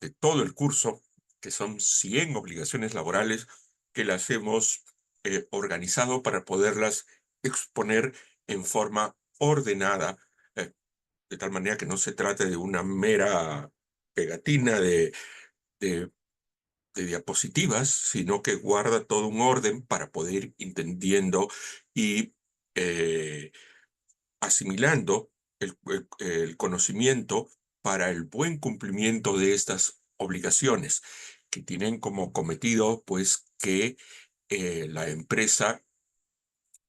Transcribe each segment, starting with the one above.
de todo el curso, que son 100 obligaciones laborales, que las hemos organizado para poderlas exponer en forma ordenada, eh, de tal manera que no se trate de una mera pegatina de, de diapositivas, sino que guarda todo un orden para poder ir entendiendo y asimilando el conocimiento para el buen cumplimiento de estas obligaciones, que tienen como cometido, pues, que la empresa,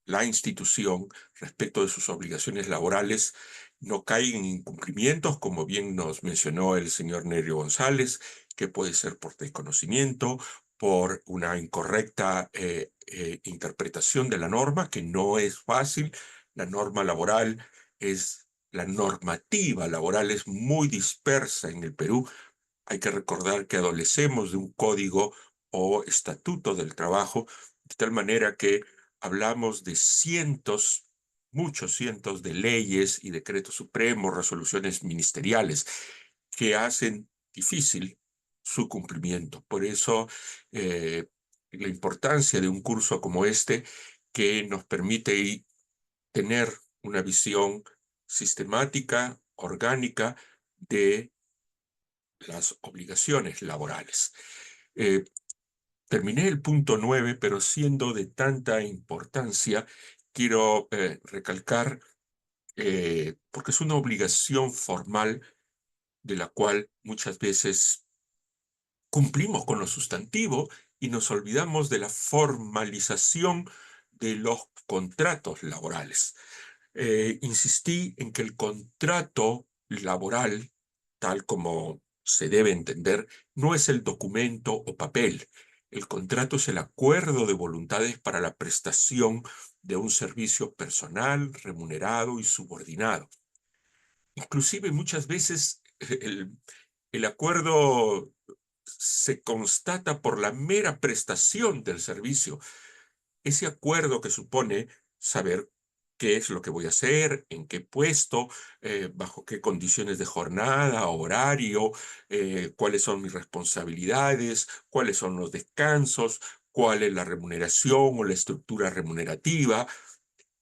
la institución, respecto de sus obligaciones laborales, no caiga en incumplimientos, como bien nos mencionó el señor Nerio González, que puede ser por desconocimiento, por una incorrecta interpretación de la norma, que no es fácil. La norma laboral la normativa laboral es muy dispersa en el Perú. Hay que recordar que adolecemos de un código o estatuto del trabajo, de tal manera que hablamos de cientos, muchos cientos de leyes y decretos supremos, resoluciones ministeriales que hacen difícil su cumplimiento. Por eso, la importancia de un curso como este, que nos permite tener una visión sistemática, orgánica, de las obligaciones laborales. Eh, Terminé el punto 9, pero siendo de tanta importancia, quiero recalcar, porque es una obligación formal de la cual muchas veces cumplimos con lo sustantivo y nos olvidamos de la formalización de los contratos laborales. Insistí en que el contrato laboral, tal como se debe entender, no es el documento o papel. El contrato es el acuerdo de voluntades para la prestación de un servicio personal, remunerado y subordinado. Inclusive muchas veces el acuerdo se constata por la mera prestación del servicio. Ese acuerdo que supone saber qué es lo que voy a hacer, en qué puesto, bajo qué condiciones de jornada, horario, cuáles son mis responsabilidades, cuáles son los descansos, cuál es la remuneración o la estructura remunerativa.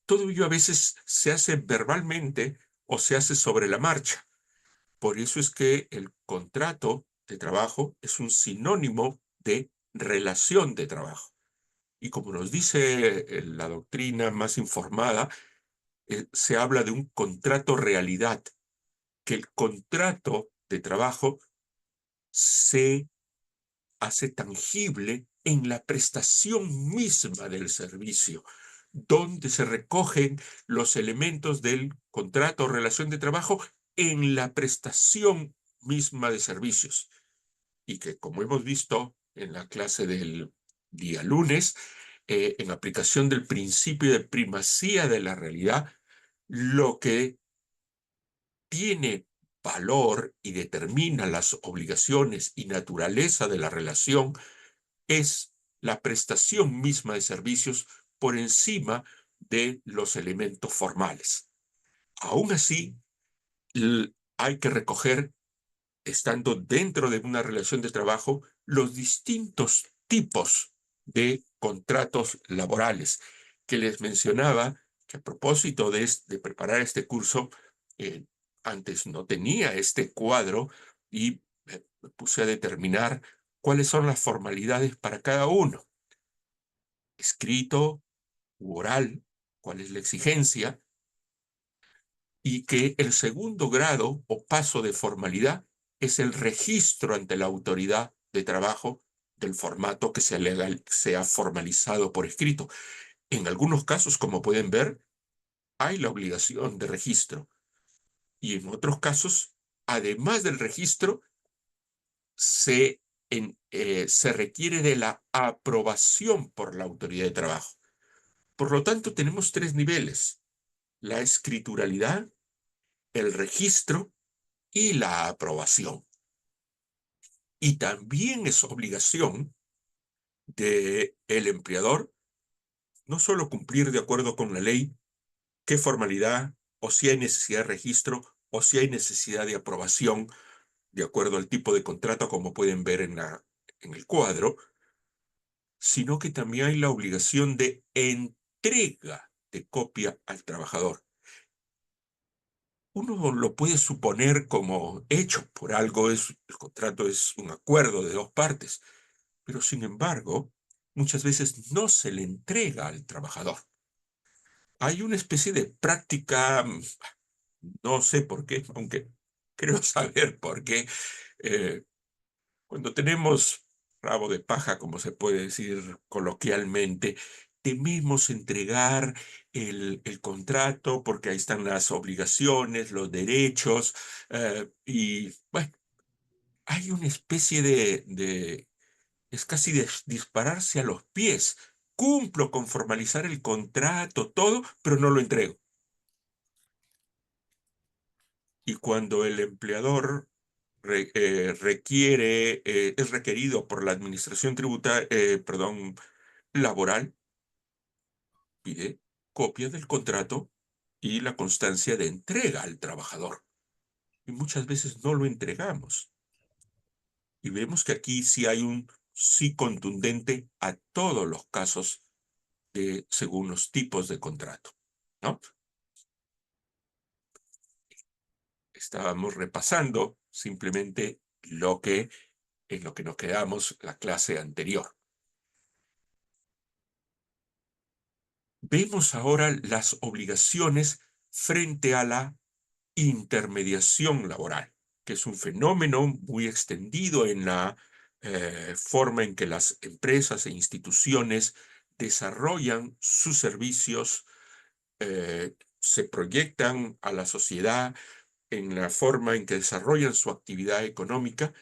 Todo ello a veces se hace verbalmente o se hace sobre la marcha. Por eso es que el contrato de trabajo es un sinónimo de relación de trabajo. Y como nos dice la doctrina más informada, se habla de un contrato realidad, que el contrato de trabajo se hace tangible en la prestación misma del servicio, donde se recogen los elementos del contrato o relación de trabajo en la prestación misma de servicios. Y que, como hemos visto en la clase del día lunes, en aplicación del principio de primacía de la realidad, lo que tiene valor y determina las obligaciones y naturaleza de la relación es la prestación misma de servicios por encima de los elementos formales. Aún así, hay que recoger, estando dentro de una relación de trabajo, los distintos tipos de contratos laborales que les mencionaba, que a propósito de preparar este curso, eh, antes no tenía este cuadro y me puse a determinar cuáles son las formalidades para cada uno, escrito u oral, cuál es la exigencia, y que el segundo grado o paso de formalidad es el registro ante la autoridad de trabajo del formato que sea formalizado por escrito. En algunos casos, como pueden ver, hay la obligación de registro y en otros casos, además del registro, se requiere de la aprobación por la autoridad de trabajo. Por lo tanto, tenemos tres niveles: la escrituralidad, el registro y la aprobación. Y también es obligación del empleador no solo cumplir de acuerdo con la ley qué formalidad o si hay necesidad de registro o si hay necesidad de aprobación de acuerdo al tipo de contrato, como pueden ver en el cuadro, sino que también hay la obligación de entrega de copia al trabajador. Uno lo puede suponer como hecho, por algo el contrato es un acuerdo de dos partes, pero sin embargo, muchas veces no se le entrega al trabajador. Hay una especie de práctica, no sé por qué, aunque creo saber por qué, eh, cuando tenemos rabo de paja, como se puede decir coloquialmente, tememos entregar el contrato porque ahí están las obligaciones, los derechos, y bueno, hay una especie es casi de dispararse a los pies. Cumplo con formalizar el contrato, todo, pero no lo entrego. Y cuando el empleador es requerido por la administración tributaria, perdón, laboral, pide copia del contrato y la constancia de entrega al trabajador. Y muchas veces no lo entregamos. Y vemos que aquí sí hay un sí contundente a todos los casos según los tipos de contrato, ¿no? Estábamos repasando simplemente en lo que nos quedamos la clase anterior. Vemos ahora las obligaciones frente a la intermediación laboral, que es un fenómeno muy extendido en la forma en que las empresas e instituciones desarrollan sus servicios, se proyectan a la sociedad en la forma en que desarrollan su actividad económica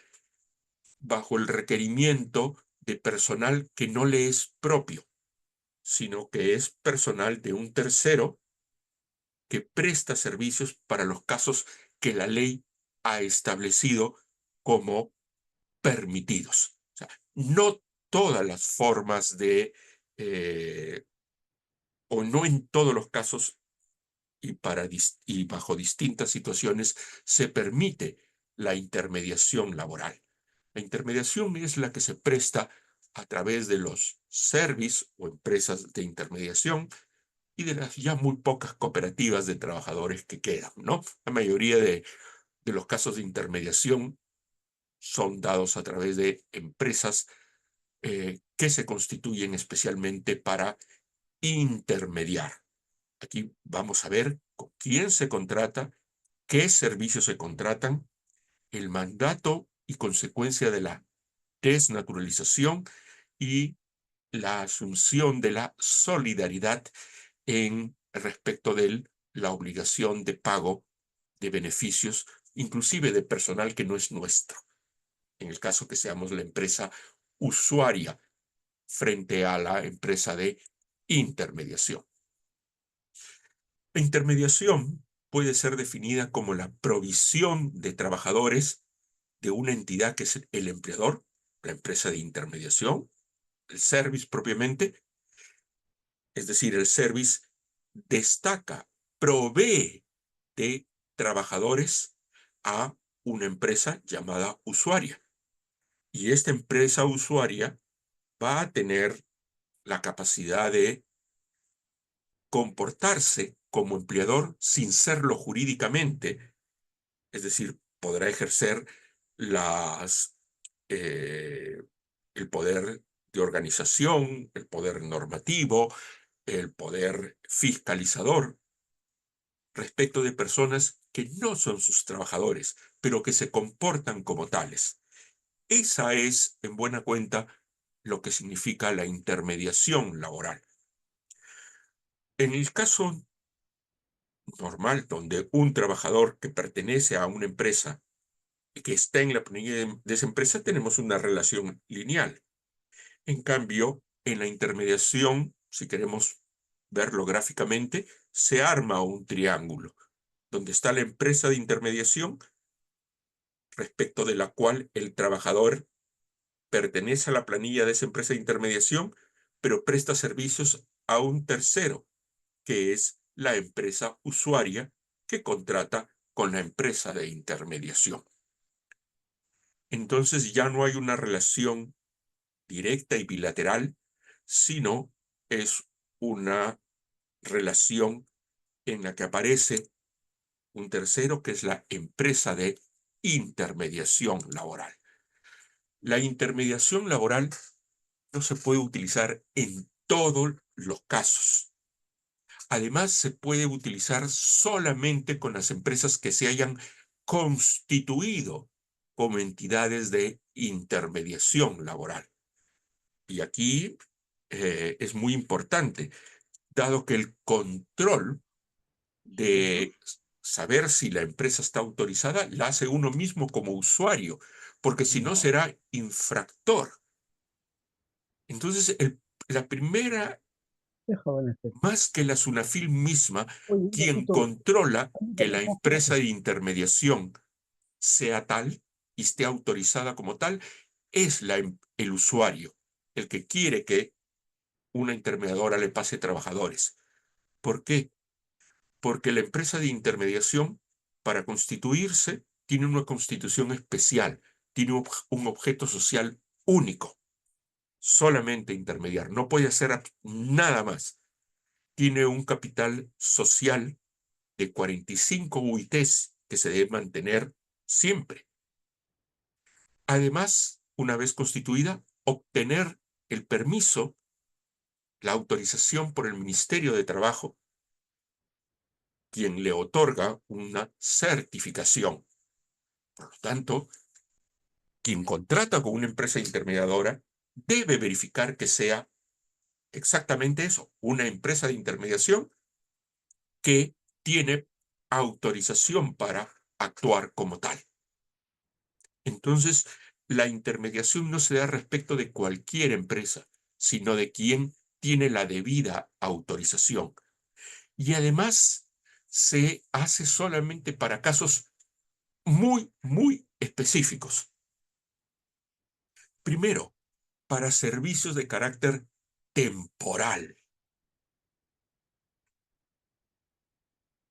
bajo el requerimiento de personal que no le es propio, sino que es personal de un tercero que presta servicios para los casos que la ley ha establecido como permitidos. O sea, no todas las formas eh, o no en todos los casos y bajo distintas situaciones se permite la intermediación laboral. La intermediación es la que se presta a través de los servicios o empresas de intermediación y de las ya muy pocas cooperativas de trabajadores que quedan, ¿no? La mayoría de los casos de intermediación son dados a través de empresas que se constituyen especialmente para intermediar. Aquí vamos a ver con quién se contrata, qué servicios se contratan, el mandato y consecuencia de la desnaturalización y la asunción de la solidaridad en respecto de la obligación de pago de beneficios, inclusive de personal que no es nuestro, en el caso que seamos la empresa usuaria frente a la empresa de intermediación. La intermediación puede ser definida como la provisión de trabajadores de una entidad que es el empleador, la empresa de intermediación, el service propiamente, es decir, el service destaca, provee de trabajadores a una empresa llamada usuaria. Y esta empresa usuaria va a tener la capacidad de comportarse como empleador sin serlo jurídicamente, es decir, podrá ejercer las, eh, el poder de organización, el poder normativo, el poder fiscalizador respecto de personas que no son sus trabajadores, pero que se comportan como tales. Esa es, en buena cuenta, lo que significa la intermediación laboral. En el caso normal, donde un trabajador que pertenece a una empresa y que está en la planilla de esa empresa, tenemos una relación lineal. En cambio, en la intermediación, si queremos verlo gráficamente, se arma un triángulo, donde está la empresa de intermediación, respecto de la cual el trabajador pertenece a la planilla de esa empresa de intermediación, pero presta servicios a un tercero, que es la empresa usuaria que contrata con la empresa de intermediación. entonces ya no hay una relación directa y bilateral, sino es una relación en la que aparece un tercero, que es la empresa de intermediación laboral. La intermediación laboral no se puede utilizar en todos los casos. Además, se puede utilizar solamente con las empresas que se hayan constituido como entidades de intermediación laboral. Y aquí es muy importante, dado que el control de saber si la empresa está autorizada la hace uno mismo como usuario, porque si no será infractor. Entonces, la primera, Qué joven este. más que la SUNAFIL misma, Oye, un quien ratito, controla que la ayúdame, empresa de intermediación sea tal y esté autorizada como tal, es el usuario, el que quiere que una intermediadora le pase trabajadores. ¿Por qué? Porque la empresa de intermediación, para constituirse, tiene una constitución especial, tiene un objeto social único, solamente intermediar, no puede hacer nada más. Tiene un capital social de 45 UITs que se debe mantener siempre. Además, una vez constituida, obtener el permiso, la autorización por el Ministerio de Trabajo, quien le otorga una certificación. Por lo tanto, quien contrata con una empresa intermediadora debe verificar que sea exactamente eso, una empresa de intermediación que tiene autorización para actuar como tal. Entonces, la intermediación no se da respecto de cualquier empresa, sino de quien tiene la debida autorización. Y además, se hace solamente para casos muy, muy específicos. Primero, para servicios de carácter temporal.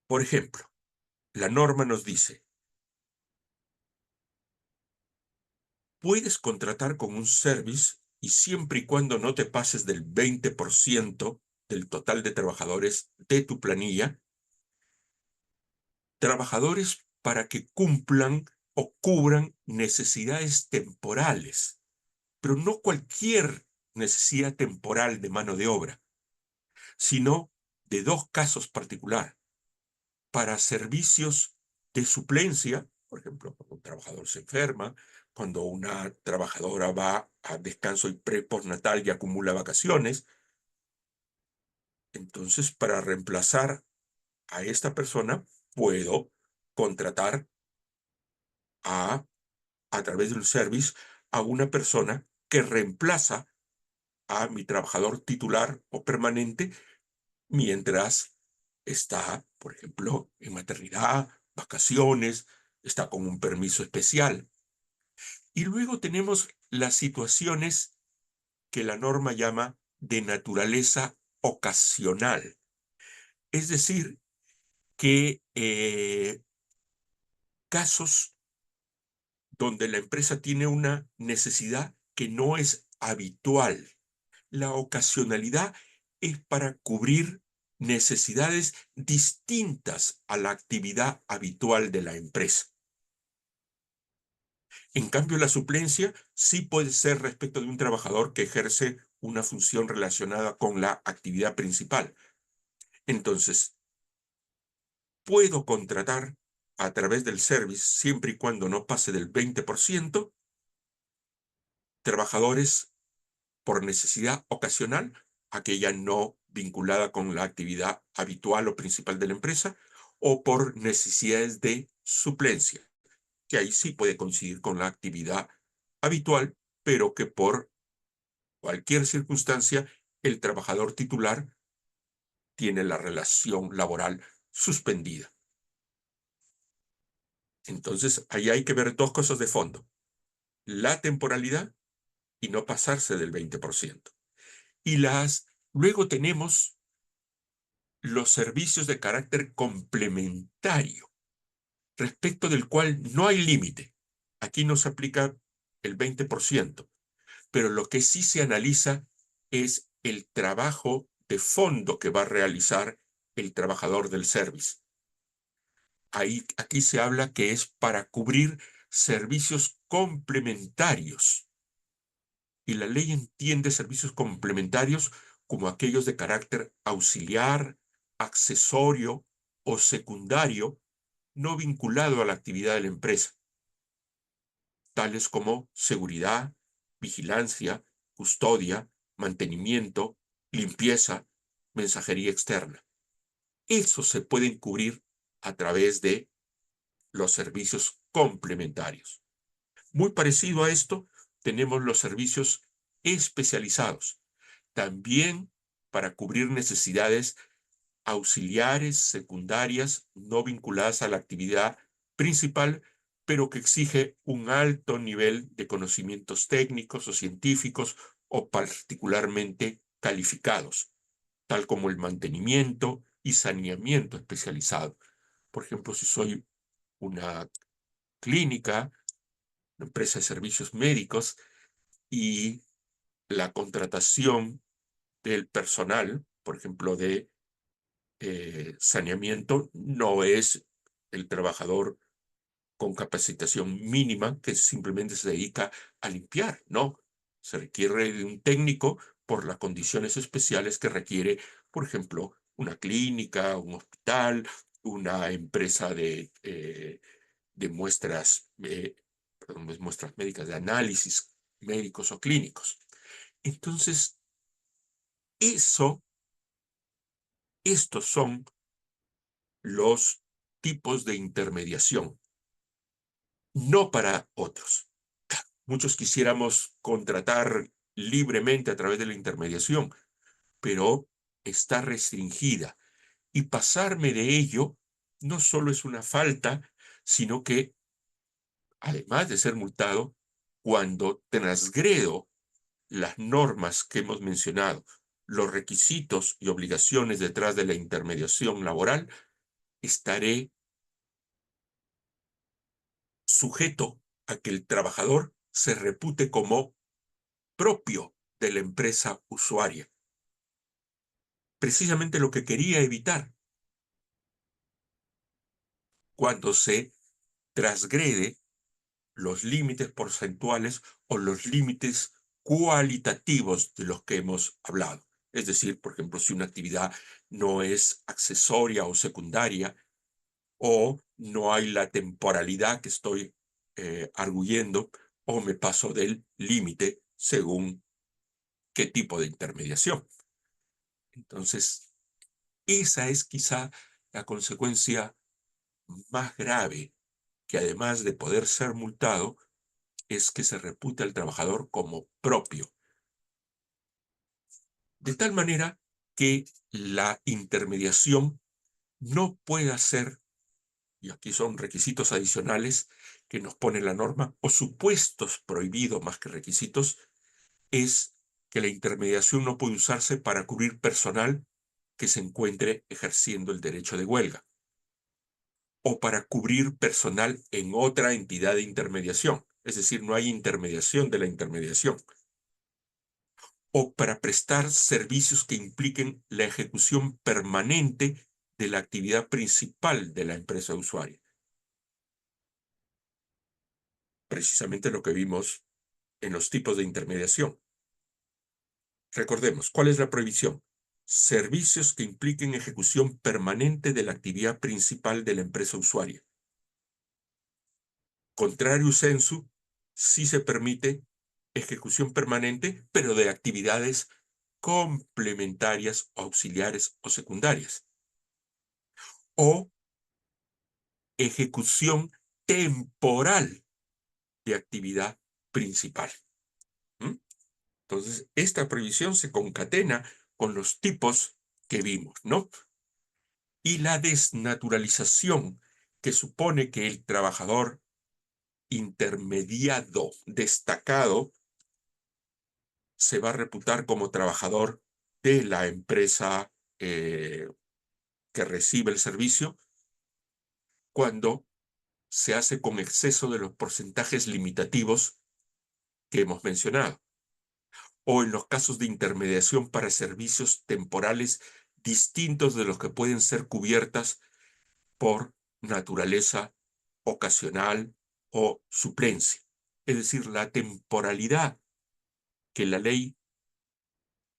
Por ejemplo, la norma nos dice, puedes contratar con un service y siempre y cuando no te pases del 20% del total de trabajadores de tu planilla, trabajadores para que cumplan o cubran necesidades temporales, pero no cualquier necesidad temporal de mano de obra, sino de dos casos particulares: para servicios de suplencia, por ejemplo, cuando un trabajador se enferma, cuando una trabajadora va a descanso y postnatal y acumula vacaciones. Entonces, para reemplazar a esta persona, puedo contratar a, a través de un service a una persona que reemplaza a mi trabajador titular o permanente mientras está, por ejemplo, en maternidad, vacaciones, está con un permiso especial. Y luego tenemos las situaciones que la norma llama de naturaleza ocasional. Es decir, que casos donde la empresa tiene una necesidad que no es habitual. La ocasionalidad es para cubrir necesidades distintas a la actividad habitual de la empresa. En cambio, la suplencia sí puede ser respecto de un trabajador que ejerce una función relacionada con la actividad principal. Entonces, puedo contratar a través del service, siempre y cuando no pase del 20%, trabajadores por necesidad ocasional, aquella no vinculada con la actividad habitual o principal de la empresa, o por necesidades de suplencia, que ahí sí puede coincidir con la actividad habitual, pero que por cualquier circunstancia el trabajador titular tiene la relación laboral suspendida. Entonces, ahí hay que ver dos cosas de fondo: la temporalidad y no pasarse del 20%. Luego tenemos los servicios de carácter complementario, respecto del cual no hay límite. Aquí no se aplica el 20%, pero lo que sí se analiza es el trabajo de fondo que va a realizar el trabajador del service. Aquí se habla que es para cubrir servicios complementarios. Y la ley entiende servicios complementarios como aquellos de carácter auxiliar, accesorio o secundario, no vinculado a la actividad de la empresa, tales como seguridad, vigilancia, custodia, mantenimiento, limpieza, mensajería externa. Eso se pueden cubrir a través de los servicios complementarios. Muy parecido a esto, tenemos los servicios especializados, también para cubrir necesidades auxiliares, secundarias, no vinculadas a la actividad principal, pero que exige un alto nivel de conocimientos técnicos o científicos o particularmente calificados, tal como el mantenimiento y saneamiento especializado. Por ejemplo, si soy una clínica, una empresa de servicios médicos, y la contratación del personal, por ejemplo, de saneamiento, no es el trabajador con capacitación mínima que simplemente se dedica a limpiar, no. Se requiere de un técnico por las condiciones especiales que requiere, por ejemplo, una clínica, un hospital, una empresa de muestras, perdón, muestras médicas, de análisis médicos o clínicos. Entonces, estos son los tipos de intermediación, no para otros. Muchos quisiéramos contratar libremente a través de la intermediación, pero está restringida. Y pasarme de ello no solo es una falta, sino que, además de ser multado, cuando transgredo las normas que hemos mencionado, los requisitos y obligaciones detrás de la intermediación laboral, estaré sujeto a que el trabajador se repute como propio de la empresa usuaria. Precisamente lo que quería evitar cuando se transgrede los límites porcentuales o los límites cualitativos de los que hemos hablado. Es decir, por ejemplo, si una actividad no es accesoria o secundaria, o no hay la temporalidad que estoy arguyendo, o me paso del límite según qué tipo de intermediación. Entonces, esa es quizá la consecuencia más grave, que además de poder ser multado, es que se repute al trabajador como propio. De tal manera que la intermediación no pueda ser, y aquí son requisitos adicionales que nos pone la norma, o supuestos prohibidos más que requisitos, es que la intermediación no puede usarse para cubrir personal que se encuentre ejerciendo el derecho de huelga, o para cubrir personal en otra entidad de intermediación. Es decir, no hay intermediación de la intermediación. O para prestar servicios que impliquen la ejecución permanente de la actividad principal de la empresa usuaria. Precisamente lo que vimos en los tipos de intermediación. Recordemos, ¿cuál es la prohibición? Servicios que impliquen ejecución permanente de la actividad principal de la empresa usuaria. Contrario sensu, sí se permite ejecución permanente, pero de actividades complementarias, auxiliares o secundarias. O ejecución temporal de actividad principal. ¿Mm? Entonces, esta prohibición se concatena con los tipos que vimos, ¿no? Y la desnaturalización, que supone que el trabajador intermediado, destacado, se va a reputar como trabajador de la empresa que recibe el servicio cuando se hace con exceso de los porcentajes limitativos que hemos mencionado, o en los casos de intermediación para servicios temporales distintos de los que pueden ser cubiertas por naturaleza ocasional o suplencia. Es decir, la temporalidad que la ley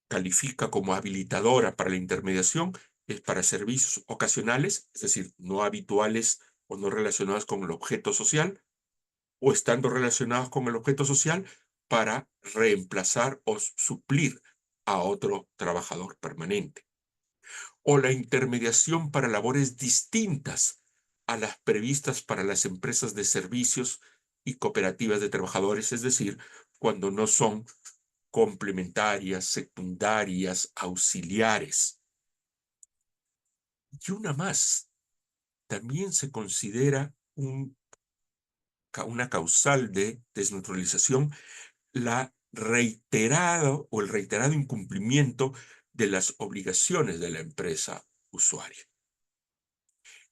califica como habilitadora para la intermediación es para servicios ocasionales, es decir, no habituales o no relacionados con el objeto social, o estando relacionados con el objeto social para reemplazar o suplir a otro trabajador permanente. O la intermediación para labores distintas a las previstas para las empresas de servicios y cooperativas de trabajadores, es decir, cuando no son complementarias, secundarias, auxiliares. Y una más, también se considera una causal de desnaturalización el reiterado incumplimiento de las obligaciones de la empresa usuaria.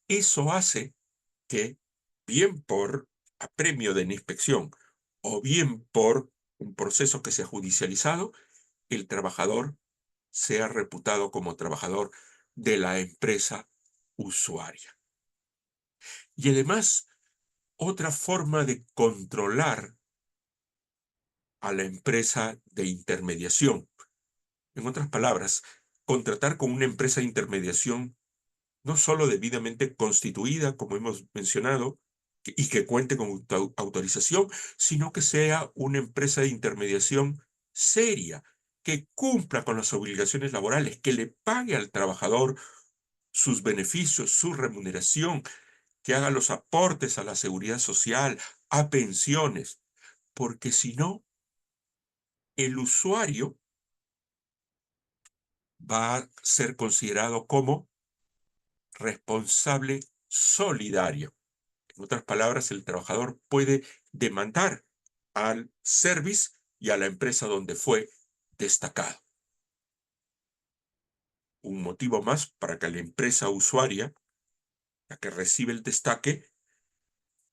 Eso hace que, bien por apremio de la inspección o bien por un proceso que se ha judicializado, el trabajador sea reputado como trabajador de la empresa usuaria. Y además, otra forma de controlar a la empresa de intermediación. En otras palabras, contratar con una empresa de intermediación no solo debidamente constituida, como hemos mencionado, y que cuente con autorización, sino que sea una empresa de intermediación seria, que cumpla con las obligaciones laborales, que le pague al trabajador sus beneficios, su remuneración, que haga los aportes a la seguridad social, a pensiones, porque si no, el usuario va a ser considerado como responsable solidario. En otras palabras, el trabajador puede demandar al service y a la empresa donde fue destacado. Un motivo más para que la empresa usuaria, la que recibe el destaque,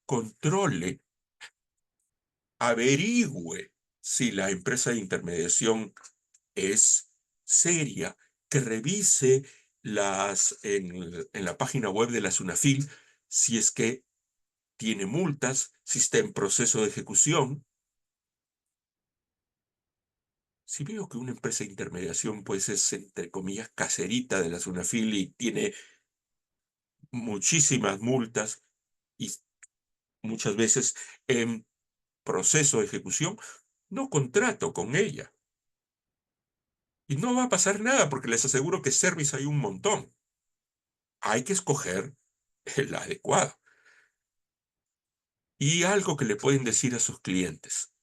controle, averigüe si la empresa de intermediación es seria, que revise en la página web de la SUNAFIL si es que tiene multas, si está en proceso de ejecución. Si veo que una empresa de intermediación pues es, entre comillas, caserita de la SUNAFIL y tiene muchísimas multas y muchas veces en proceso de ejecución, no contrato con ella. Y no va a pasar nada porque les aseguro que service hay un montón. Hay que escoger el adecuado. Y algo que le pueden decir a sus clientes.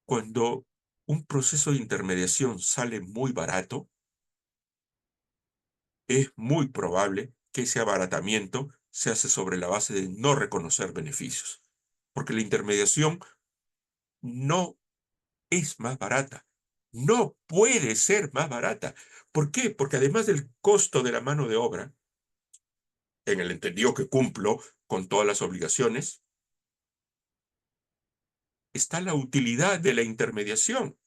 Cuando un proceso de intermediación sale muy barato, es muy probable que ese abaratamiento se hace sobre la base de no reconocer beneficios, porque la intermediación no es más barata, no puede ser más barata. ¿Por qué? Porque además del costo de la mano de obra, en el entendido que cumplo con todas las obligaciones, está la utilidad de la intermediación.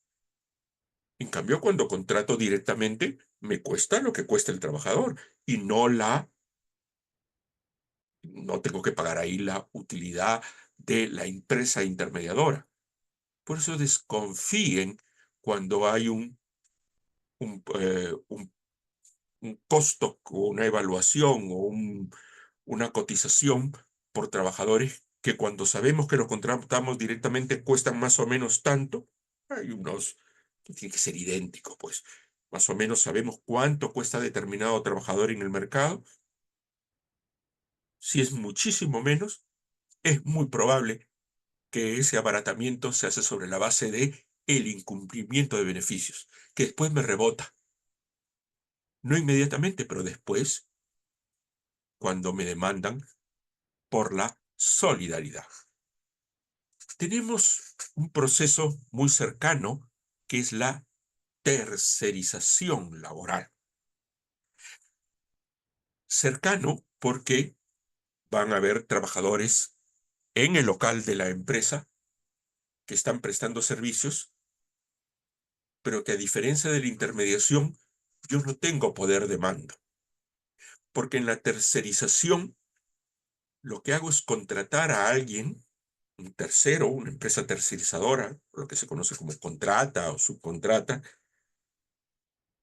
En cambio, cuando contrato directamente, me cuesta lo que cuesta el trabajador y no tengo que pagar ahí la utilidad de la empresa intermediadora. Por eso desconfíen cuando hay un costo, o una evaluación o una cotización por trabajadores que cuando sabemos que los contratamos directamente cuestan más o menos tanto. Hay unos que tienen que ser idénticos, pues. Más o menos sabemos cuánto cuesta determinado trabajador en el mercado. Si es muchísimo menos, es muy probable que ese abaratamiento se hace sobre la base de el incumplimiento de beneficios, que después me rebota. No inmediatamente, pero después, cuando me demandan por la solidaridad. Tenemos un proceso muy cercano que es la tercerización laboral. Cercano porque van a haber trabajadores en el local de la empresa que están prestando servicios, pero que a diferencia de la intermediación, yo no tengo poder de mando, porque en la tercerización lo que hago es contratar a alguien, un tercero, una empresa tercerizadora, lo que se conoce como contrata o subcontrata,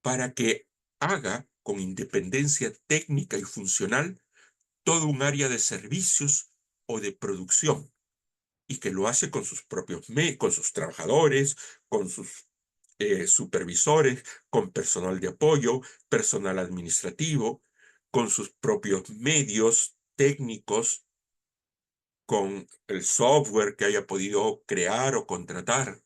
para que haga con independencia técnica y funcional todo un área de servicios o de producción, y que lo hace con sus propios con sus trabajadores, con sus supervisores, con personal de apoyo, personal administrativo, con sus propios medios técnicos, con el software que haya podido crear o contratar.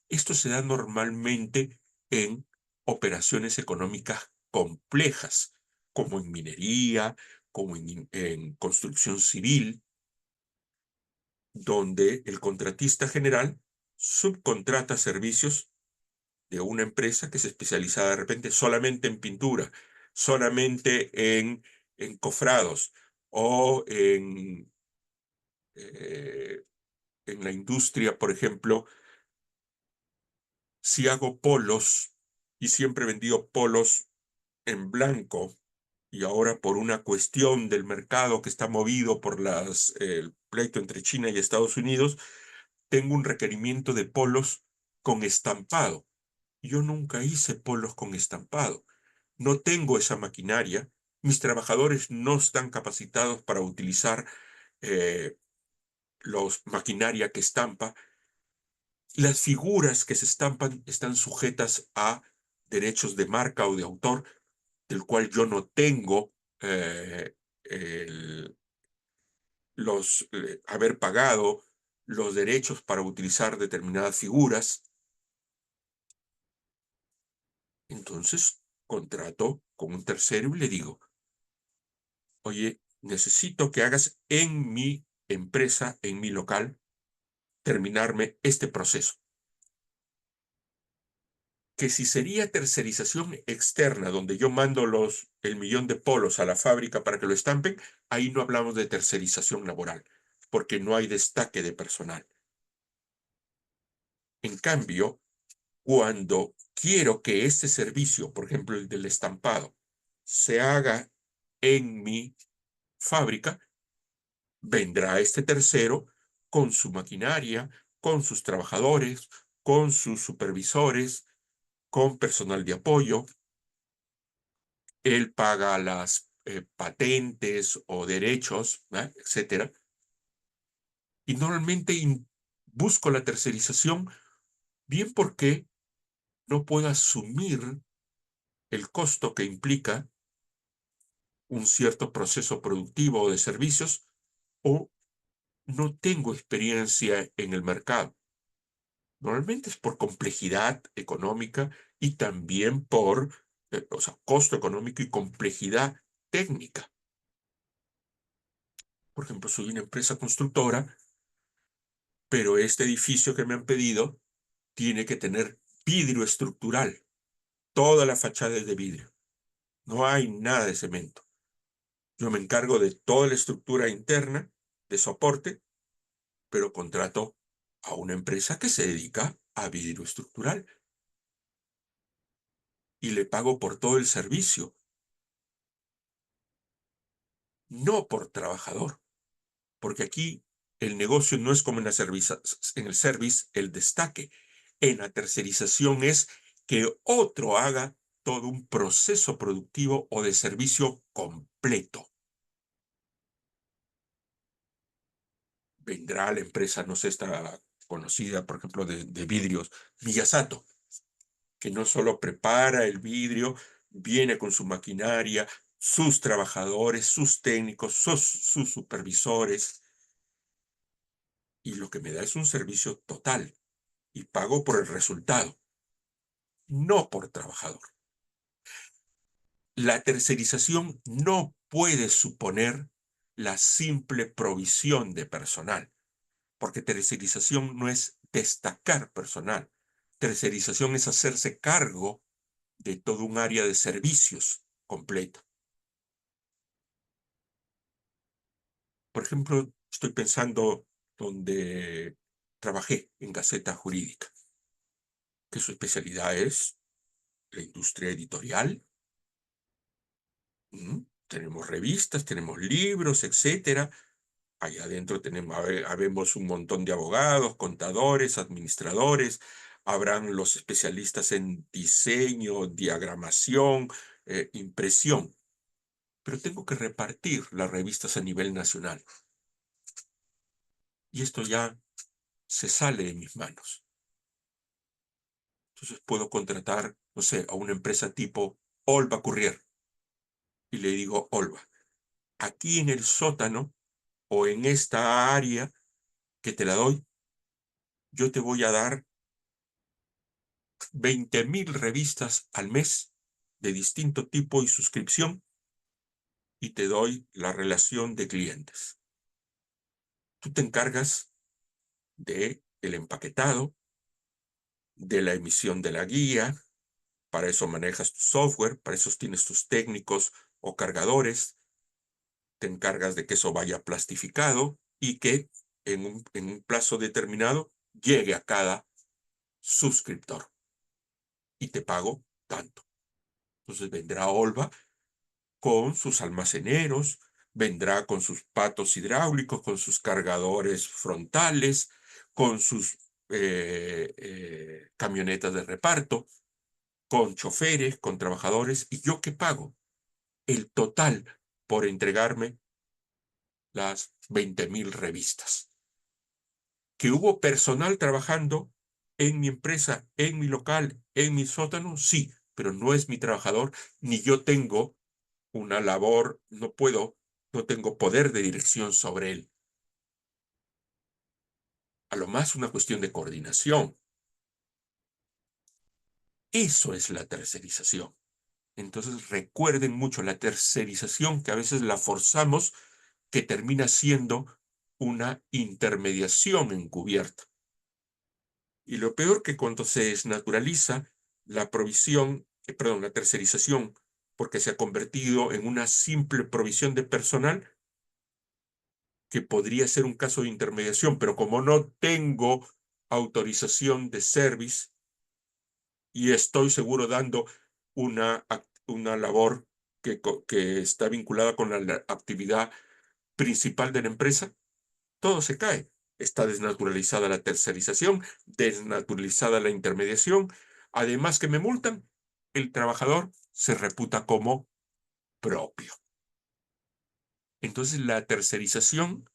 Esto se da normalmente en operaciones económicas complejas, como en minería, como en construcción civil, donde el contratista general subcontrata servicios de una empresa que se especializa de repente solamente en pintura, solamente en encofrados o eh, en la industria, por ejemplo, si hago polos y siempre he vendido polos en blanco y ahora por una cuestión del mercado que está movido por el pleito entre China y Estados Unidos, tengo un requerimiento de polos con estampado. Yo nunca hice polos con estampado. No tengo esa maquinaria. Mis trabajadores no están capacitados para utilizar eh, los maquinaria que estampa. Las figuras que se estampan están sujetas a derechos de marca o de autor, del cual yo no tengo el, haber pagado los derechos para utilizar determinadas figuras. Entonces contrato con un tercero y le digo, oye, necesito que hagas en mi empresa, en mi local, terminarme este proceso. Que si sería tercerización externa, donde yo mando el millón de polos a la fábrica para que lo estampen, ahí no hablamos de tercerización laboral, porque no hay destaque de personal. En cambio, cuando quiero que este servicio, por ejemplo, el del estampado, se haga en mi fábrica, vendrá este tercero con su maquinaria, con sus trabajadores, con sus supervisores, con personal de apoyo. Él paga las patentes o derechos, ¿eh? Etcétera. Y normalmente busco la tercerización bien porque no puedo asumir el costo que implica un cierto proceso productivo o de servicios, o no tengo experiencia en el mercado. Normalmente es por complejidad económica y también por, o sea, costo económico y complejidad técnica. Por ejemplo, soy una empresa constructora, pero este edificio que me han pedido tiene que tener vidrio estructural. Toda la fachada es de vidrio. No hay nada de cemento. Yo me encargo de toda la estructura interna de soporte, pero contrato a una empresa que se dedica a vidrio estructural y le pago por todo el servicio, no por trabajador, porque aquí el negocio no es como en el service, el destaque. En la tercerización es que otro haga todo un proceso productivo o de servicio completo. Vendrá la empresa, no sé, está conocida, por ejemplo, de vidrios, Miyasato, que no solo prepara el vidrio, viene con su maquinaria, sus trabajadores, sus técnicos, sus supervisores, y lo que me da es un servicio total y pago por el resultado, no por trabajador. La tercerización no puede suponer la simple provisión de personal, porque tercerización no es destacar personal. Tercerización es hacerse cargo de todo un área de servicios completa. Por ejemplo, estoy pensando donde trabajé en Gaceta Jurídica, que su especialidad es la industria editorial. Tenemos revistas, tenemos libros, etcétera. Allá adentro habemos un montón de abogados, contadores, administradores. Habrán los especialistas en diseño, diagramación, impresión. Pero tengo que repartir las revistas a nivel nacional. Y esto ya se sale de mis manos. Entonces puedo contratar, no sé, a una empresa tipo Olva Courier. Y le digo, Olva, aquí en el sótano o en esta área que te la doy, yo te voy a dar 20.000 revistas al mes de distinto tipo y suscripción y te doy la relación de clientes. Tú te encargas de el empaquetado, de la emisión de la guía, para eso manejas tu software, para eso tienes tus técnicos o cargadores, te encargas de que eso vaya plastificado y que en un plazo determinado llegue a cada suscriptor y te pago tanto. Entonces vendrá Olva con sus almaceneros, vendrá con sus patos hidráulicos, con sus cargadores frontales, con sus camionetas de reparto, con choferes, con trabajadores. ¿Y yo qué pago? El total por entregarme las 20.000 revistas. ¿Que hubo personal trabajando en mi empresa, en mi local, en mi sótano? Sí, pero no es mi trabajador, ni yo tengo una labor, no tengo poder de dirección sobre él. A lo más una cuestión de coordinación. Eso es la tercerización. Entonces recuerden mucho la tercerización, que a veces la forzamos, que termina siendo una intermediación encubierta. Y lo peor, que cuando se desnaturaliza la la tercerización, porque se ha convertido en una simple provisión de personal, que podría ser un caso de intermediación, pero como no tengo autorización de service y estoy seguro dando una labor que está vinculada con la actividad principal de la empresa, todo se cae. Está desnaturalizada la tercerización, desnaturalizada la intermediación. Además que me multan, el trabajador se reputa como propio. Entonces la tercerización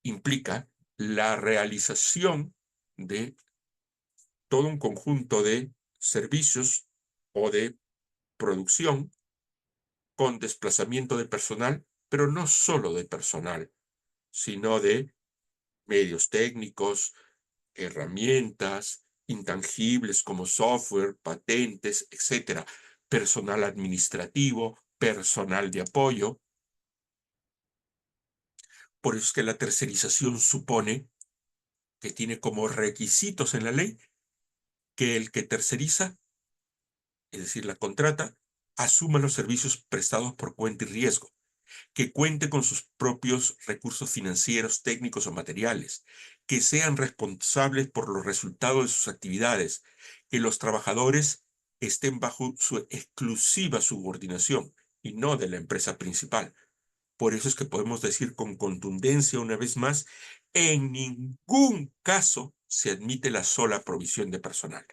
implica la realización de todo un conjunto de servicios o de producción con desplazamiento de personal, pero no solo de personal, sino de medios técnicos, herramientas, intangibles como software, patentes, etcétera, personal administrativo, personal de apoyo. Por eso es que la tercerización supone que tiene como requisitos en la ley que el que terceriza, es decir, la contrata, asuma los servicios prestados por cuenta y riesgo, que cuente con sus propios recursos financieros, técnicos o materiales, que sean responsables por los resultados de sus actividades, que los trabajadores estén bajo su exclusiva subordinación y no de la empresa principal. Por eso es que podemos decir con contundencia una vez más, en ningún caso se admite la sola provisión de personal.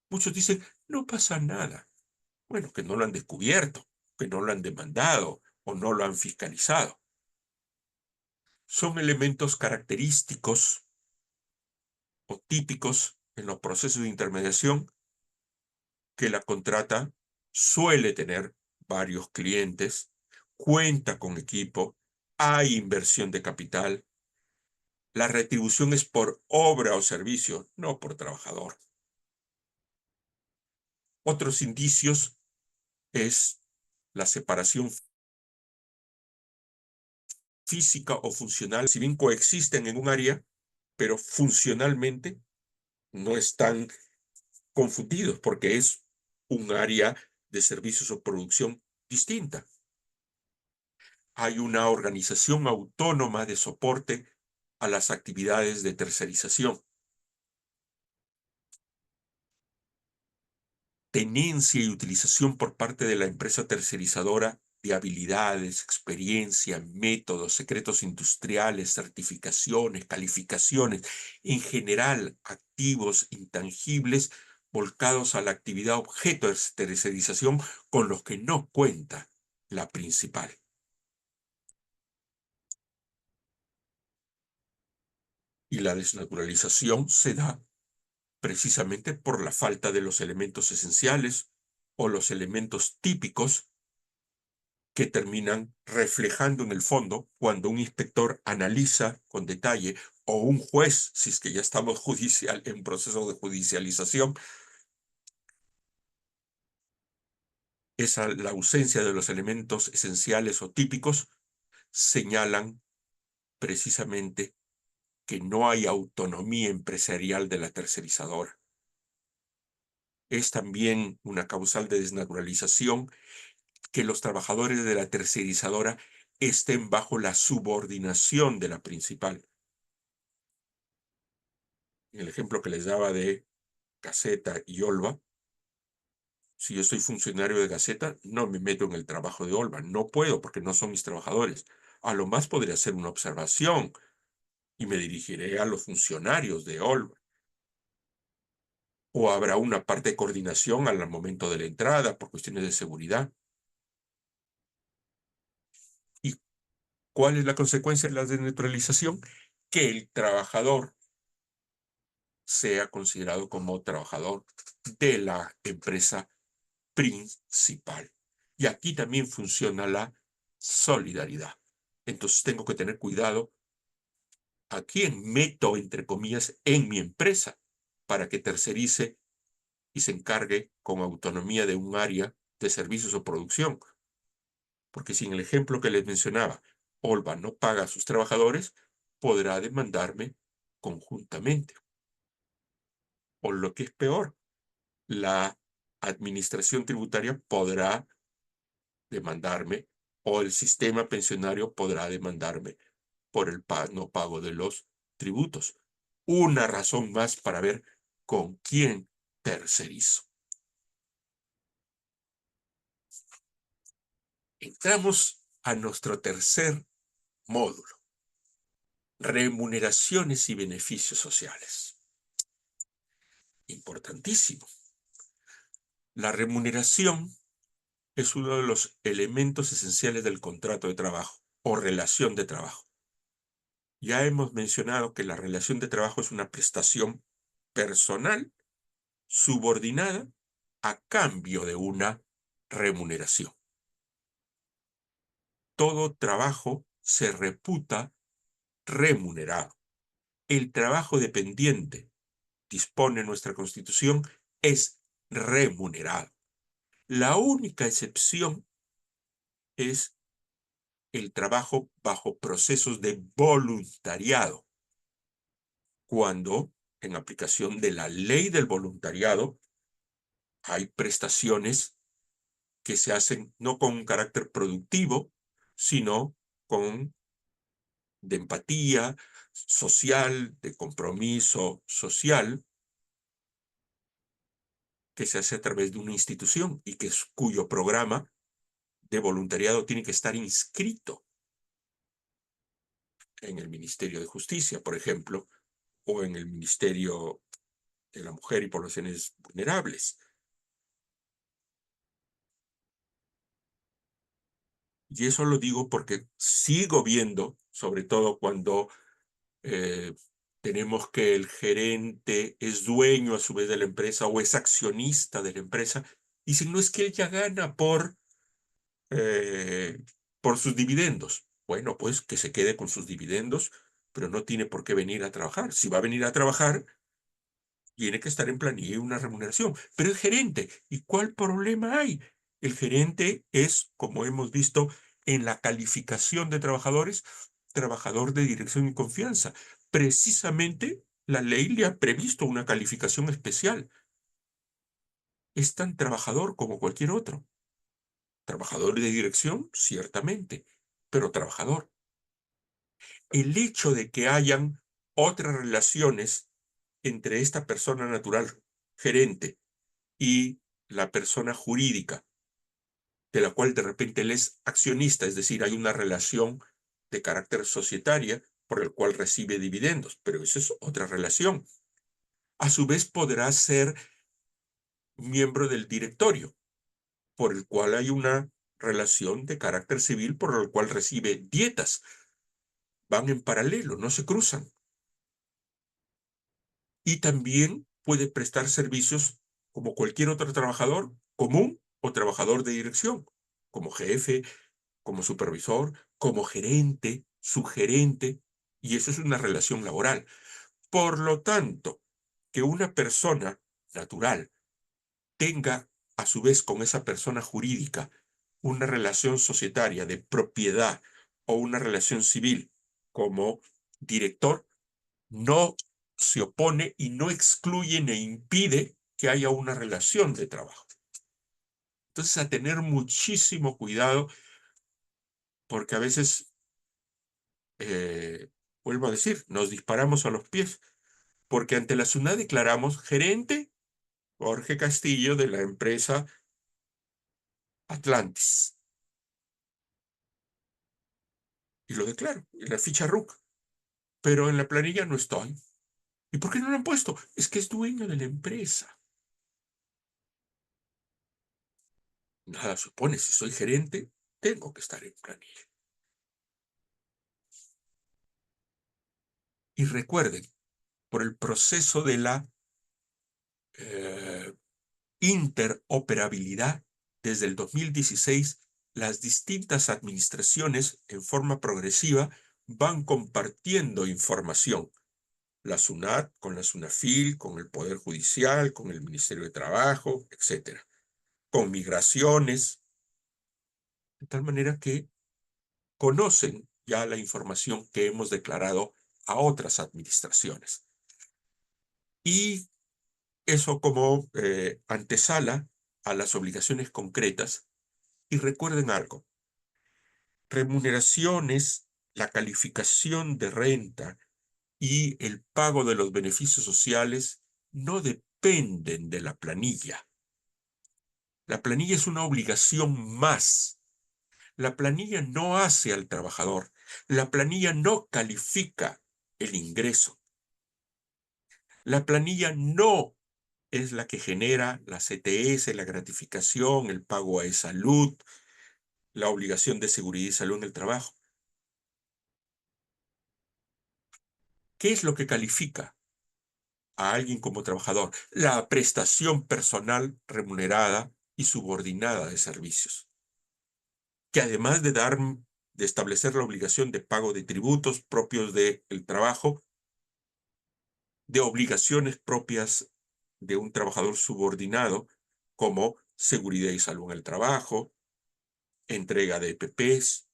Muchos dicen, no pasa nada. Bueno, que no lo han descubierto, que no lo han demandado o no lo han fiscalizado. Son elementos característicos o típicos en los procesos de intermediación, que la contrata suele tener varios clientes, cuenta con equipo, hay inversión de capital. La retribución es por obra o servicio, no por trabajador. Otros indicios es la separación física o funcional, si bien coexisten en un área, pero funcionalmente no están confundidos porque es un área de servicios o producción distinta. Hay una organización autónoma de soporte a las actividades de tercerización. Tenencia y utilización por parte de la empresa tercerizadora de habilidades, experiencia, métodos, secretos industriales, certificaciones, calificaciones, en general activos intangibles volcados a la actividad objeto de tercerización con los que no cuenta la principal. Y la desnaturalización se da precisamente por la falta de los elementos esenciales o los elementos típicos que terminan reflejando en el fondo cuando un inspector analiza con detalle o un juez, si es que ya estamos en proceso de judicialización, la ausencia de los elementos esenciales o típicos señalan precisamente que no hay autonomía empresarial de la tercerizadora. Es también una causal de desnaturalización que los trabajadores de la tercerizadora estén bajo la subordinación de la principal. En el ejemplo que les daba de Gaceta y Olva, si yo soy funcionario de Gaceta, no me meto en el trabajo de Olva. No puedo porque no son mis trabajadores. A lo más podría hacer una observación y me dirigiré a los funcionarios de Olva. O habrá una parte de coordinación al momento de la entrada por cuestiones de seguridad. ¿Y cuál es la consecuencia de la desnaturalización? Que el trabajador sea considerado como trabajador de la empresa principal. Y aquí también funciona la solidaridad. Entonces tengo que tener cuidado a quién meto, entre comillas, en mi empresa para que tercerice y se encargue con autonomía de un área de servicios o producción. Porque si en el ejemplo que les mencionaba, Olva no paga a sus trabajadores, podrá demandarme conjuntamente. O lo que es peor, la administración tributaria podrá demandarme o el sistema pensionario podrá demandarme por el no pago de los tributos. Una razón más para ver con quién tercerizo. Entramos a nuestro tercer módulo, remuneraciones y beneficios sociales. Importantísimo. La remuneración es uno de los elementos esenciales del contrato de trabajo o relación de trabajo. Ya hemos mencionado que la relación de trabajo es una prestación personal subordinada a cambio de una remuneración. Todo trabajo se reputa remunerado. El trabajo dependiente, dispone nuestra Constitución, es remunerado. La única excepción es el trabajo bajo procesos de voluntariado, cuando, en aplicación de la ley del voluntariado, hay prestaciones que se hacen no con un carácter productivo, sino con de empatía social, de compromiso social, que se hace a través de una institución y cuyo programa de voluntariado tiene que estar inscrito en el Ministerio de Justicia, por ejemplo, o en el Ministerio de la Mujer y Poblaciones Vulnerables. Y eso lo digo porque sigo viendo, sobre todo cuando eh, tenemos que el gerente es dueño a su vez de la empresa o es accionista de la empresa, dicen, no es que él ya gana por sus dividendos. Bueno, pues que se quede con sus dividendos, pero no tiene por qué venir a trabajar. Si va a venir a trabajar, tiene que estar en planilla y una remuneración. Pero es gerente. ¿Y cuál problema hay? El gerente es, como hemos visto en la calificación de trabajadores, trabajador de dirección y confianza. Precisamente la ley le ha previsto una calificación especial. Es tan trabajador como cualquier otro. Trabajador de dirección, ciertamente, pero trabajador. el hecho de que hayan otras relaciones entre esta persona natural, gerente, y la persona jurídica, de la cual de repente él es accionista, es decir, hay una relación de carácter societaria por el cual recibe dividendos, pero eso es otra relación. A su vez podrá ser miembro del directorio, por el cual hay una relación de carácter civil por el cual recibe dietas. Van en paralelo, no se cruzan. Y también puede prestar servicios como cualquier otro trabajador común o trabajador de dirección, como jefe, como supervisor, como gerente, subgerente, y eso es una relación laboral. Por lo tanto, que una persona natural tenga a su vez con esa persona jurídica una relación societaria de propiedad o una relación civil como director, no se opone y no excluye ni impide que haya una relación de trabajo. Entonces, a tener muchísimo cuidado, porque a veces, vuelvo a decir, nos disparamos a los pies, porque ante la SUNAT declaramos gerente Jorge Castillo de la empresa Atlantis, y lo declaro en la ficha RUC, pero en la planilla no estoy. ¿Y por qué no lo han puesto? Es que es dueño de la empresa. Nada supone, si soy gerente, tengo que estar en planilla. Y recuerden, por el proceso de la eh, interoperabilidad, desde el 2016, las distintas administraciones en forma progresiva van compartiendo información. La SUNAT con la SUNAFIL, con el Poder Judicial, con el Ministerio de Trabajo, etcétera, con migraciones, de tal manera que conocen ya la información que hemos declarado a otras administraciones. Y eso como antesala a las obligaciones concretas. Y recuerden algo, remuneraciones, la calificación de renta y el pago de los beneficios sociales no dependen de la planilla. La planilla es una obligación más. La planilla no hace al trabajador. La planilla no califica el ingreso. La planilla no es la que genera la CTS, la gratificación, el pago a salud, la obligación de seguridad y salud en el trabajo. ¿Qué es lo que califica a alguien como trabajador? La prestación personal remunerada y subordinada de servicios, que además de establecer la obligación de pago de tributos propios del trabajo, de obligaciones propias de un trabajador subordinado, como seguridad y salud en el trabajo, entrega de EPPs,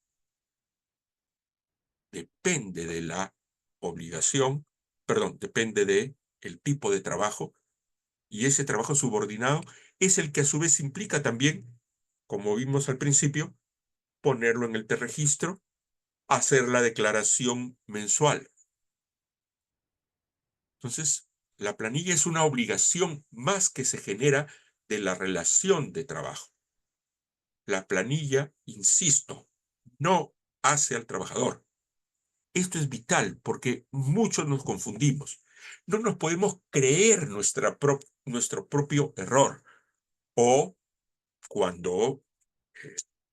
depende de la obligación, perdón, depende de el tipo de trabajo, y ese trabajo subordinado es el que a su vez implica también, como vimos al principio, ponerlo en el registro, hacer la declaración mensual. Entonces, la planilla es una obligación más que se genera de la relación de trabajo. La planilla, insisto, no hace al trabajador. Esto es vital porque muchos nos confundimos. No nos podemos creer nuestro propio error. O cuando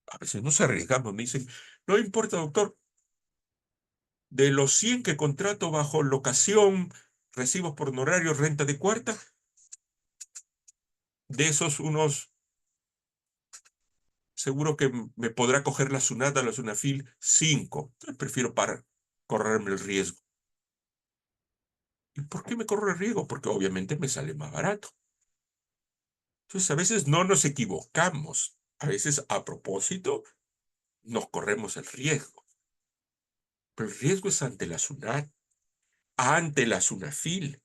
a veces nos arriesgamos, me dicen, no importa, doctor, de los 100 que contrato bajo locación, recibos por honorarios, renta de cuarta, de esos unos, seguro que me podrá coger la SUNAT, la SUNAFIL, 5. Entonces prefiero para correrme el riesgo. ¿Y por qué me corro el riesgo? Porque obviamente me sale más barato. Entonces a veces no nos equivocamos. A veces a propósito nos corremos el riesgo. Pero el riesgo es ante la SUNAT, ante la SUNAFIL.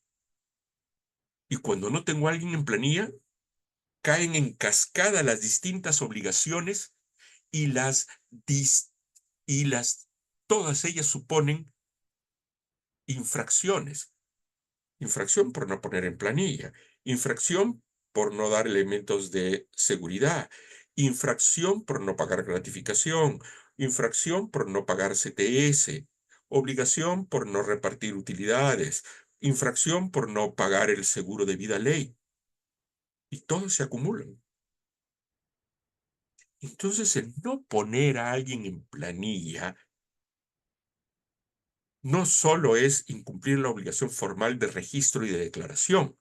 Y cuando no tengo a alguien en planilla, caen en cascada las distintas obligaciones y las todas ellas suponen infracciones. Infracción por no poner en planilla, infracción por no dar elementos de seguridad, infracción por no pagar gratificación, infracción por no pagar CTS, obligación por no repartir utilidades, infracción por no pagar el seguro de vida ley. Y todos se acumulan. Entonces, el no poner a alguien en planilla no solo es incumplir la obligación formal de registro y de declaración,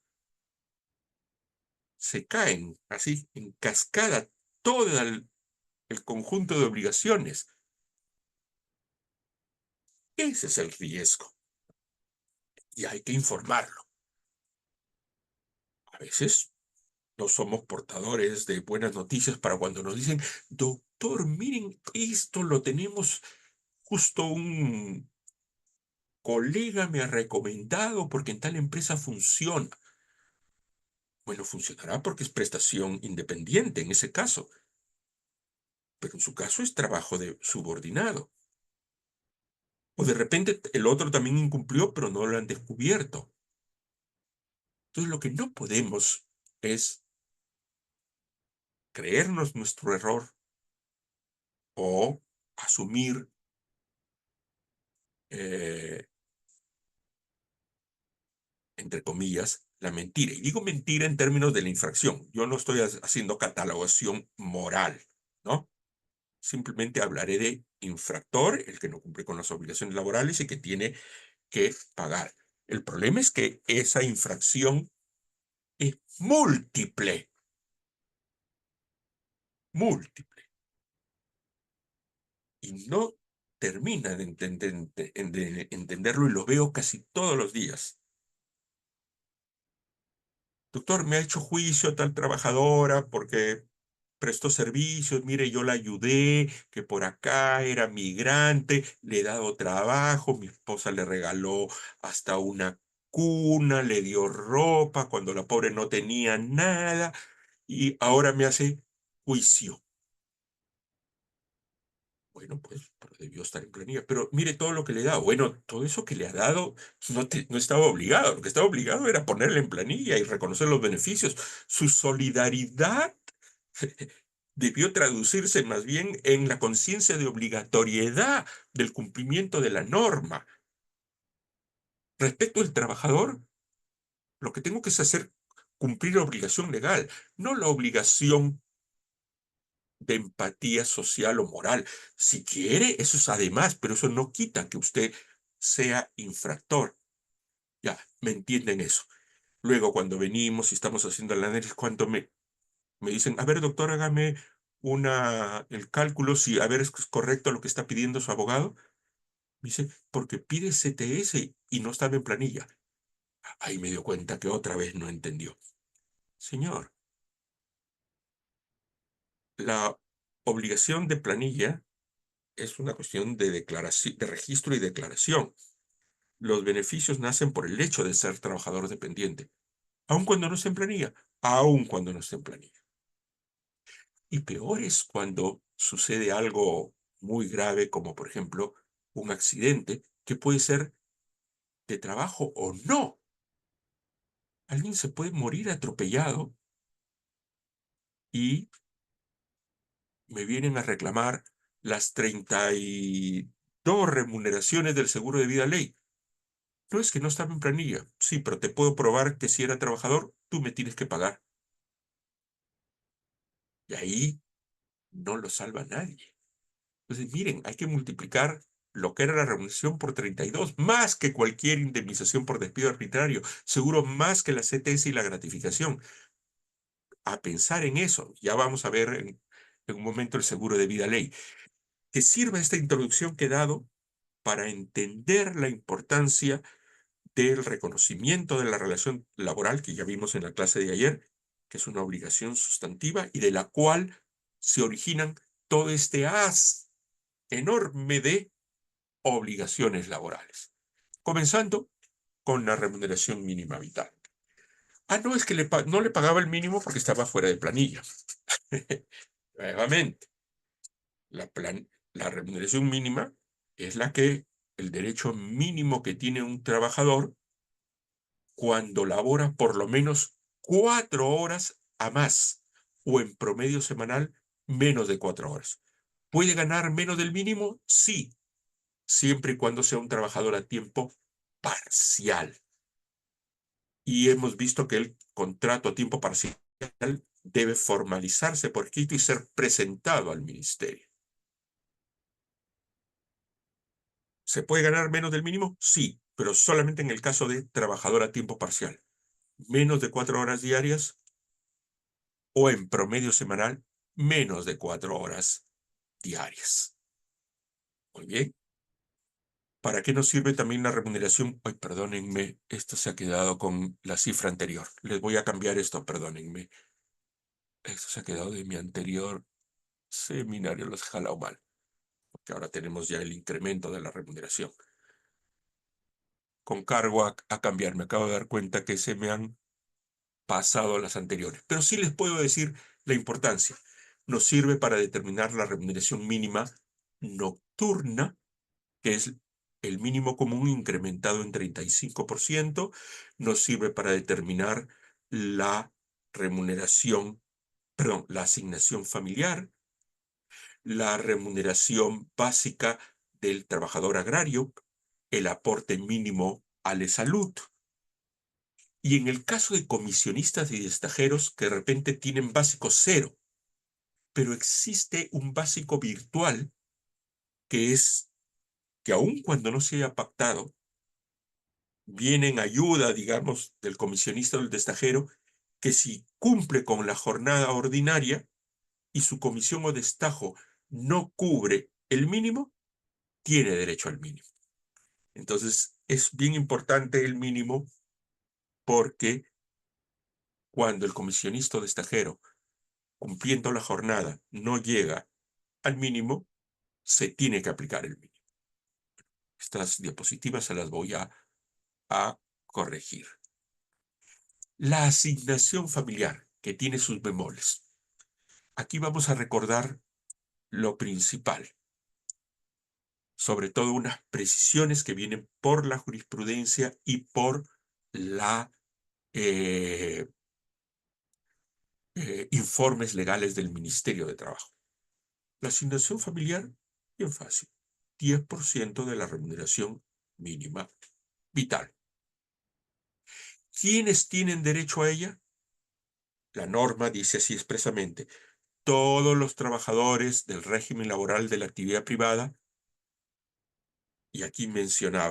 se caen así en cascada todo el conjunto de obligaciones. Ese es el riesgo y hay que informarlo. A veces no somos portadores de buenas noticias para cuando nos dicen, doctor, miren, esto lo tenemos, justo un colega me ha recomendado porque en tal empresa funciona. Bueno, funcionará porque es prestación independiente en ese caso, pero en su caso es trabajo de subordinado. O de repente el otro también incumplió, pero no lo han descubierto. Entonces lo que no podemos es creernos nuestro error o asumir, eh, entre comillas, la mentira. Y digo mentira en términos de la infracción. Yo no estoy haciendo catalogación moral, ¿no? Simplemente hablaré de infractor, el que no cumple con las obligaciones laborales y que tiene que pagar. El problema es que esa infracción es múltiple, múltiple, y no termina de entenderlo y lo veo casi todos los días. Doctor, me ha hecho juicio a tal trabajadora porque prestó servicios, mire, yo la ayudé, que por acá era migrante, le he dado trabajo, mi esposa le regaló hasta una cuna, le dio ropa cuando la pobre no tenía nada y ahora me hace juicio. Bueno, pues, pero debió estar en planilla. Pero mire todo lo que le da. Bueno, todo eso que le ha dado no estaba obligado. Lo que estaba obligado era ponerle en planilla y reconocer los beneficios. Su solidaridad debió traducirse más bien en la conciencia de obligatoriedad del cumplimiento de la norma. Respecto al trabajador, lo que tengo que es hacer cumplir la obligación legal, no la obligación de empatía social o moral. Si quiere, eso es además, pero eso no quita que usted sea infractor. Ya, me entienden eso. Luego, cuando venimos y estamos haciendo el análisis, cuando me dicen, a ver, doctor, hágame el cálculo, si a ver es correcto lo que está pidiendo su abogado. Me dice, porque pide CTS y no estaba en planilla. Ahí me dio cuenta que otra vez no entendió. Señor, la obligación de planilla es una cuestión de declaración, de registro y declaración. Los beneficios nacen por el hecho de ser trabajador dependiente, aun cuando no esté en planilla, aun cuando no esté en planilla. Y peor es cuando sucede algo muy grave, como por ejemplo un accidente, que puede ser de trabajo o no. Alguien se puede morir atropellado y me vienen a reclamar las 32 remuneraciones del seguro de vida ley. No es que no estaba en planilla. Sí, pero te puedo probar que si era trabajador, tú me tienes que pagar. Y ahí no lo salva nadie. Entonces, miren, hay que multiplicar lo que era la remuneración por 32, más que cualquier indemnización por despido arbitrario, seguro más que la CTS y la gratificación. A pensar en eso, ya vamos a ver en un momento el seguro de vida ley. Que sirva esta introducción que he dado para entender la importancia del reconocimiento de la relación laboral que ya vimos en la clase de ayer, que es una obligación sustantiva y de la cual se originan todo este haz enorme de obligaciones laborales. Comenzando con la remuneración mínima vital. Ah, no, es que no le pagaba el mínimo porque estaba fuera de planilla. Nuevamente, la remuneración mínima es la que el derecho mínimo que tiene un trabajador cuando labora por lo menos 4 horas a más, o en promedio semanal menos de 4 horas. ¿Puede ganar menos del mínimo? Sí, siempre y cuando sea un trabajador a tiempo parcial. Y hemos visto que el contrato a tiempo parcial debe formalizarse por escrito y ser presentado al ministerio. ¿Se puede ganar menos del mínimo? Sí, pero solamente en el caso de trabajador a tiempo parcial. Menos de 4 horas diarias o en promedio semanal, menos de 4 horas diarias. Muy bien. ¿Para qué nos sirve también la remuneración? Ay, perdónenme, esto se ha quedado con la cifra anterior. Les voy a cambiar esto, perdónenme. Esto se ha quedado de mi anterior seminario, los he jalado mal, porque ahora tenemos ya el incremento de la remuneración. Con cargo a cambiar, me acabo de dar cuenta que se me han pasado las anteriores. Pero sí les puedo decir la importancia. Nos sirve para determinar la remuneración mínima nocturna, que es el mínimo común incrementado en 35%. Nos sirve para determinar la remuneración, perdón, la asignación familiar, la remuneración básica del trabajador agrario, el aporte mínimo a la salud. Y en el caso de comisionistas y destajeros que de repente tienen básico cero, pero existe un básico virtual que es que aun cuando no se haya pactado, viene en ayuda, digamos, del comisionista o del destajero, que si cumple con la jornada ordinaria y su comisión o destajo no cubre el mínimo, tiene derecho al mínimo. Entonces, es bien importante el mínimo porque cuando el comisionista o destajero, cumpliendo la jornada, no llega al mínimo, se tiene que aplicar el mínimo. Estas diapositivas se las voy a corregir. La asignación familiar, que tiene sus bemoles. Aquí vamos a recordar lo principal, sobre todo unas precisiones que vienen por la jurisprudencia y por la informes legales del Ministerio de Trabajo. La asignación familiar, bien fácil, 10% de la remuneración mínima vital. ¿Quiénes tienen derecho a ella? La norma dice así expresamente: todos los trabajadores del régimen laboral de la actividad privada, y aquí menciona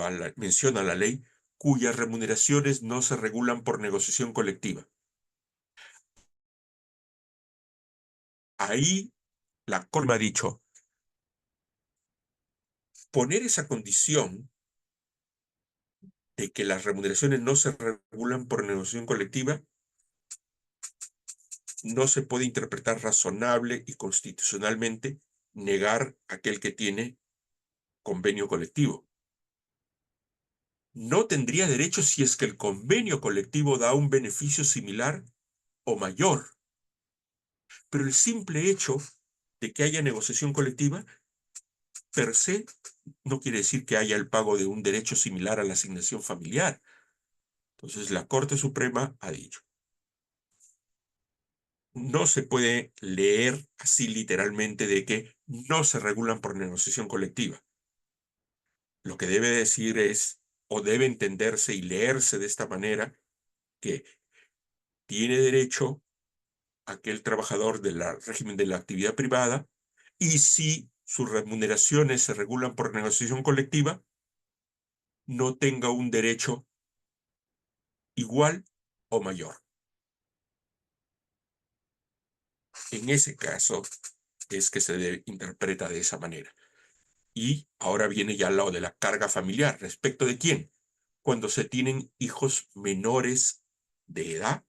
la ley, cuyas remuneraciones no se regulan por negociación colectiva. Ahí la Corte ha dicho, poner esa condición de que las remuneraciones no se regulan por negociación colectiva no se puede interpretar razonable y constitucionalmente negar a aquel que tiene convenio colectivo. No tendría derecho si es que el convenio colectivo da un beneficio similar o mayor. Pero el simple hecho de que haya negociación colectiva, per se, no quiere decir que haya el pago de un derecho similar a la asignación familiar. Entonces, la Corte Suprema ha dicho, no se puede leer así literalmente de que no se regulan por negociación colectiva. Lo que debe decir es, o debe entenderse y leerse de esta manera, que tiene derecho aquel trabajador del régimen de la actividad privada, y si sus remuneraciones se regulan por negociación colectiva, no tenga un derecho igual o mayor. En ese caso es que se interpreta de esa manera. Y ahora viene ya al lado de la carga familiar. ¿Respecto de quién? Cuando se tienen hijos menores de edad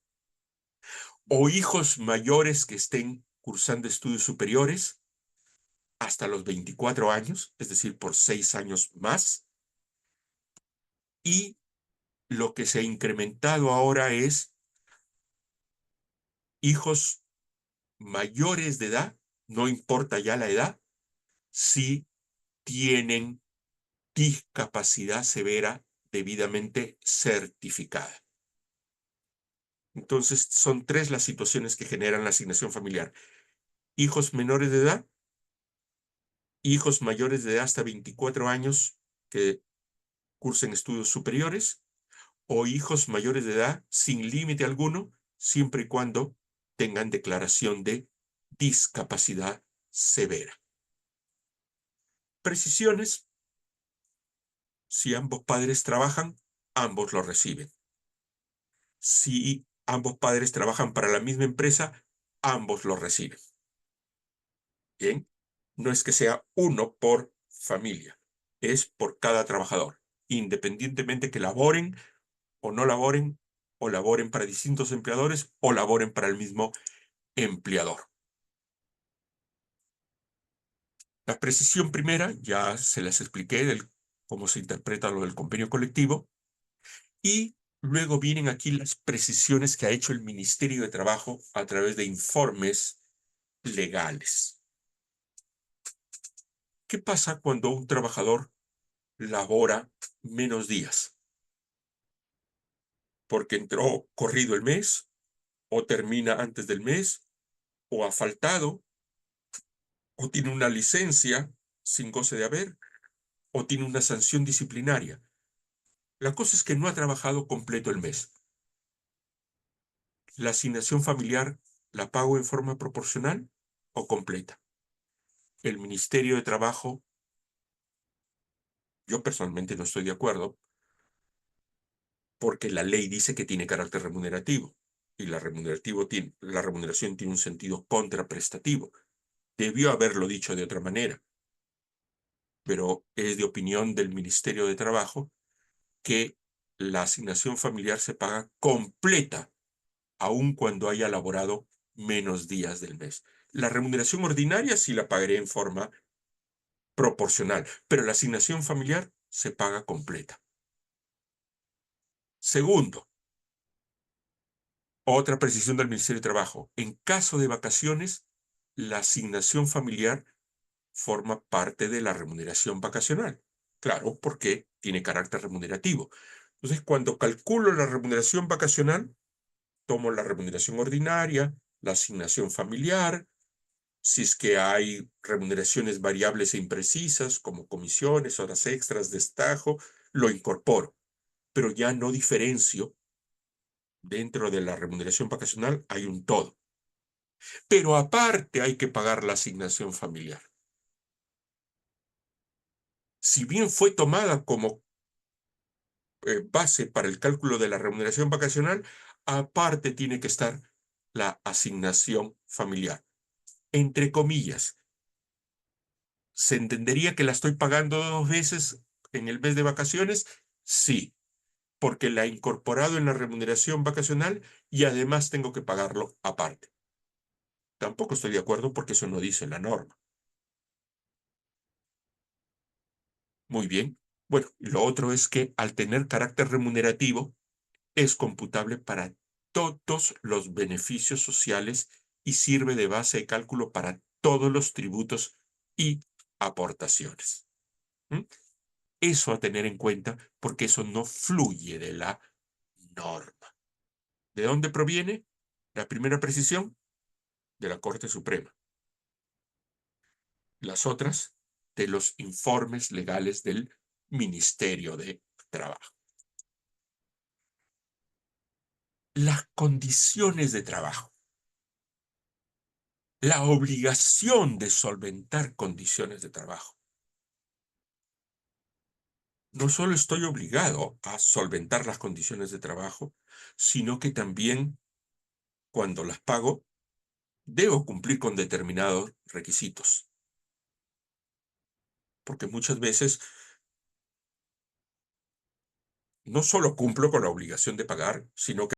o hijos mayores que estén cursando estudios superiores hasta los 24 años, es decir, por 6 años más. Y lo que se ha incrementado ahora es hijos mayores de edad, no importa ya la edad, si tienen discapacidad severa debidamente certificada. Entonces, son 3 las situaciones que generan la asignación familiar: hijos menores de edad, hijos mayores de edad hasta 24 años que cursen estudios superiores, o hijos mayores de edad sin límite alguno, siempre y cuando tengan declaración de discapacidad severa. Precisiones: si ambos padres trabajan, ambos lo reciben. Si ambos padres trabajan para la misma empresa, ambos lo reciben. Bien, no es que sea uno por familia, es por cada trabajador, independientemente que laboren o no laboren, o laboren para distintos empleadores, o laboren para el mismo empleador. La precisión primera, ya se las expliqué cómo se interpreta lo del convenio colectivo, y luego vienen aquí las precisiones que ha hecho el Ministerio de Trabajo a través de informes legales. ¿Qué pasa cuando un trabajador labora menos días? Porque entró corrido el mes, o termina antes del mes, o ha faltado, o tiene una licencia sin goce de haber, o tiene una sanción disciplinaria. La cosa es que no ha trabajado completo el mes. ¿La asignación familiar la pago en forma proporcional o completa? El Ministerio de Trabajo, yo personalmente no estoy de acuerdo, porque la ley dice que tiene carácter remunerativo, y la remuneración tiene un sentido contraprestativo. Debió haberlo dicho de otra manera, pero es de opinión del Ministerio de Trabajo que la asignación familiar se paga completa, aun cuando haya laborado menos días del mes. La remuneración ordinaria sí la pagaré en forma proporcional, pero la asignación familiar se paga completa. Segundo, otra precisión del Ministerio de Trabajo: en caso de vacaciones, la asignación familiar forma parte de la remuneración vacacional. Claro, porque tiene carácter remunerativo. Entonces, cuando calculo la remuneración vacacional, tomo la remuneración ordinaria, la asignación familiar. Si es que hay remuneraciones variables e imprecisas, como comisiones, horas extras, destajo, lo incorporo, pero ya no diferencio. Dentro de la remuneración vacacional hay un todo. Pero aparte hay que pagar la asignación familiar. Si bien fue tomada como base para el cálculo de la remuneración vacacional, aparte tiene que estar la asignación familiar. Entre comillas, ¿se entendería que la estoy pagando 2 veces en el mes de vacaciones? Sí, porque la he incorporado en la remuneración vacacional y además tengo que pagarlo aparte. Tampoco estoy de acuerdo porque eso no dice la norma. Muy bien. Bueno, lo otro es que al tener carácter remunerativo es computable para todos los beneficios sociales y sirve de base de cálculo para todos los tributos y aportaciones. ¿Mm? Eso a tener en cuenta, porque eso no fluye de la norma. ¿De dónde proviene la primera precisión? De la Corte Suprema. Las otras, de los informes legales del Ministerio de Trabajo. Las condiciones de trabajo. La obligación de solventar condiciones de trabajo. No solo estoy obligado a solventar las condiciones de trabajo, sino que también, cuando las pago, debo cumplir con determinados requisitos. Porque muchas veces no solo cumplo con la obligación de pagar, sino que